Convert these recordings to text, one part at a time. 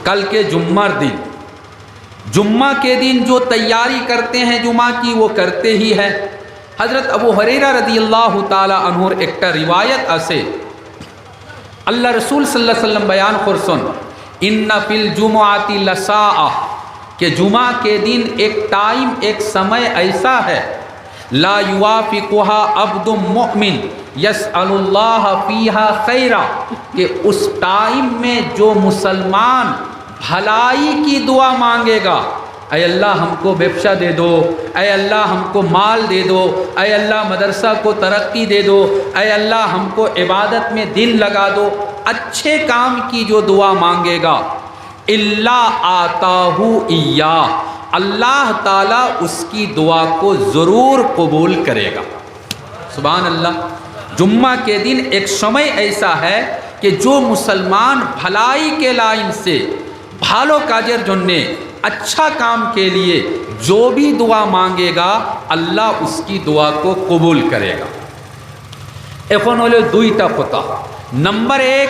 کل کے جمعہ دن، جمعہ کے دن جو تیاری کرتے ہیں جمعہ کی وہ کرتے ہی ہے۔ حضرت ابو ہریرہ رضی اللہ تعالی عنہ ایک روایت اسے اللہ رسول صلی اللہ علیہ وسلم بیان کرسن ان فی الجمعۃ لساعہ کہ جمعہ کے دن ایک ٹائم، ایک سمے ایسا ہے لا یوافقها عبد مؤمن یسأل اللہ فیہا خیرا کہ اس ٹائم میں جو مسلمان بھلائی کی دعا مانگے گا، اے اللہ ہم کو بپشہ دے دو، اے اللہ ہم کو مال دے دو، اے اللہ مدرسہ کو ترقی دے دو، اے اللہ ہم کو عبادت میں دل لگا دو، اچھے کام کی جو دعا مانگے گا، اللہ آتاہ ایاہ، اللہ تعالیٰ اس کی دعا کو ضرور قبول کرے گا۔ سبحان اللہ۔ جمعہ کے دن ایک سمے ایسا ہے کہ جو مسلمان بھلائی کے لائن سے بھالو کاجر جننے اچھا کام کے لیے جو بھی دعا مانگے گا اللہ اس کی دعا کو قبول کرے گا۔ এখন হলো দুইটা কথা, নাম্বার এক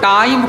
টাইম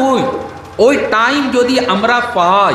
দুই ওই টাইম যদি আমরা পাই,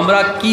আমরা কি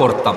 করতাম।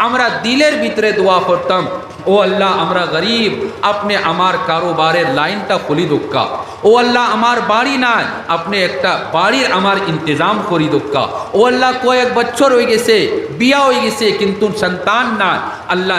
আমরা দিলের ভিতরে দোয়া করতাম, ও আল্লাহ আমরা গরিব, আপনি আমার কারোবারের লাইনটা খুলি দোক্কা, ও আল্লাহ আমার বাড়ি নাই, আপনি একটা বাড়ির আমার ইন্তজাম করি দোক্কা, ও আল্লাহ কয়েক বছর হয়ে গেছে, বিয়া হয়ে গেছে কিন্তু সন্তান নাই, আল্লাহ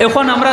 এখন আমরা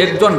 একজন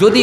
যদি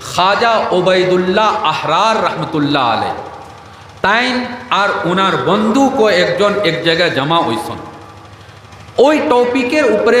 খাজা ওবায়দুল্লাহ আহরার রহমতুল্লাহ আলাই, তাইন আর ওনার বন্ধুকে একজন এক জায়গায় জমা হইছেন। ওই টপিকের উপরে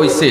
হইছে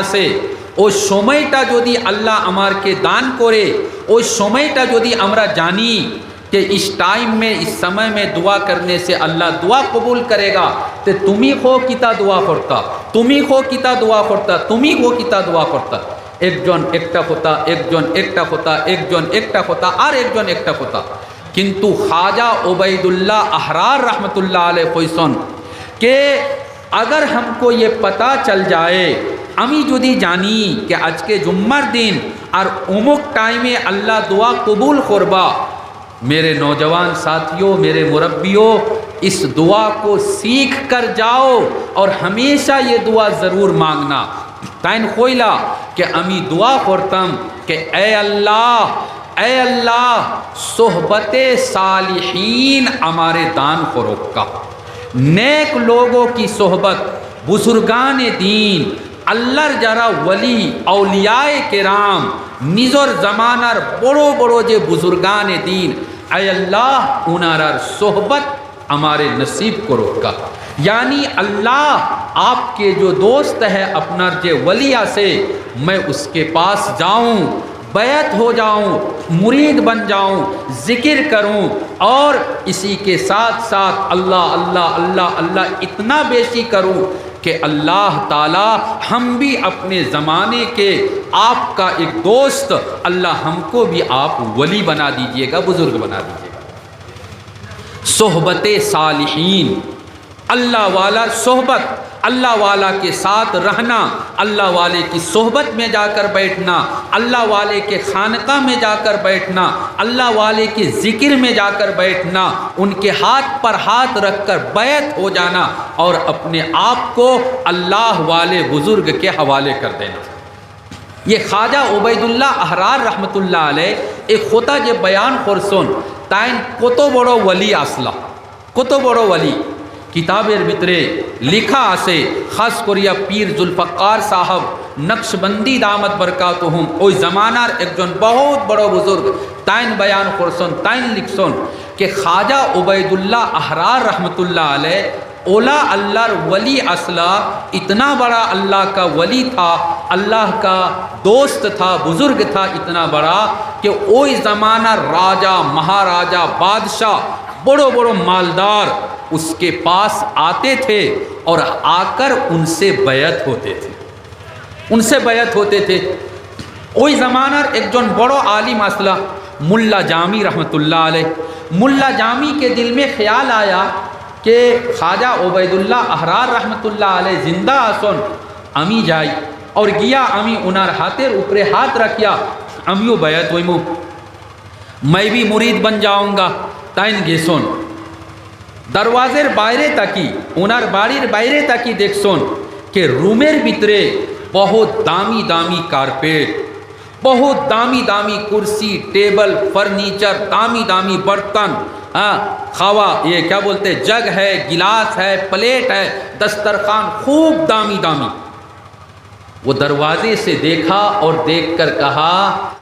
আসে, ওই সময়টা যদি আল্লাহ আমারকে দান করে, ওই সময়টা যদি আমরা জানি کہ اس ٹائم میں اس سمے میں دعا کرنے سے اللہ دعا قبول کرے گا تو تمہیں خو کتا دعا کرتا، تمہیں خو کتا دعا کرتا، تمہیں خو کتا دعا کرتا، ایک جن ایکٹا ہوتا، ایک جن ایکٹا ہوتا، ایک جن ایکٹا ہوتا اور ایک جن ایکٹا ہوتا، کنتو خواجہ عبید اللہ احرار رحمت اللہ علیہ کوئسن کہ اگر ہم کو یہ پتہ چل جائے امی جدی جانی کہ آج کے جمعر دن اور امک ٹائمے اللہ دعا قبول کربا، میرے نوجوان ساتھیوں، میرے مربیوں، اس دعا کو سیکھ کر جاؤ اور ہمیشہ یہ دعا ضرور مانگنا۔ تائن خویلا کہ امی دعا کرتم کہ اے اللہ صحبت صالحین ہمارے دان خروق کا، نیک لوگوں کی صحبت، بزرگان دین، اللہ جرا ولی اولیاء کرام نزر زمانر بڑو بڑو جے بزرگان دین، اے اللہ انارار صحبت ہمارے نصیب کو روکا، یعنی اللہ آپ کے جو دوست ہے اپنا جے ولیہ سے میں اس کے پاس جاؤں، بیعت ہو جاؤں، مرید بن جاؤں، ذکر کروں، اور اسی کے ساتھ ساتھ اللہ اللہ اللہ اللہ اتنا بیشی کروں کہ اللہ تعالی ہم بھی اپنے زمانے کے آپ کا ایک دوست، اللہ ہم کو بھی آپ ولی بنا دیجئے گا، بزرگ بنا دیجئے گا۔ صحبت صالحین، اللہ والا صحبت، اللہ والا کے ساتھ رہنا، اللہ والے کی صحبت میں جا کر بیٹھنا، اللہ والے کے خانقاہ میں جا کر بیٹھنا، اللہ والے کے ذکر میں جا کر بیٹھنا، ان کے ہاتھ پر ہاتھ رکھ کر بیعت ہو جانا اور اپنے آپ کو اللہ والے بزرگ کے حوالے کر دینا۔ یہ خواجہ عبید اللہ احرار رحمت اللہ علیہ ایک خطہ جو بیان خورسون تائن کتو بڑو ولی اصلہ، کتو بڑو ولی کتابر بطرے لکھا آسے، خاص کریا پیر ذوالفقار صاحب نقش بندی دامت برکاتہم اوئی زمانہ ایک جن بہت بڑو بزرگ تائن بیان خورسون، تائن لکھسون کہ خواجہ عبید اللہ احرار رحمت اللہ علیہ اولا اللہ ولی اصلہ، اتنا بڑا اللہ کا ولی تھا، اللہ کا دوست تھا، بزرگ تھا اتنا بڑا کہ اوئی زمانہ راجہ مہاراجہ بادشاہ بڑو بڑو مالدار اس کے پاس آتے تھے اور آ کر ان سے بیعت ہوتے تھے، ان سے بیعت ہوتے تھے۔ اوئی زمانہ ایک جن بڑو عالم اصلہ ملا جامی رحمت اللہ علیہ، ملا جامی کے دل میں خیال آیا کہ خواجہ عبید اللہ احرار رحمت اللہ علیہ زندہ آسن، امی جائی اور گیا، امی انار ہاتھر اوپرے ہاتھ رکھیا، امیو بیعت ہوئی، میں بھی مرید بن جاؤں گا، تائن گیسون دروازر بائرے تاکی انار باڑیر بائرے تاکی دیکھ سون کہ رومیر بطرے بہت دامی دامی کارپیٹ، بہت دامی دامی کرسی، ٹیبل، فرنیچر، دامی دامی برتن، خوا یہ کیا بولتے جگ ہے، گلاس ہے، پلیٹ ہے، دسترخوان خوب دامی دامی۔ وہ دروازے سے دیکھا اور دیکھ کر کہا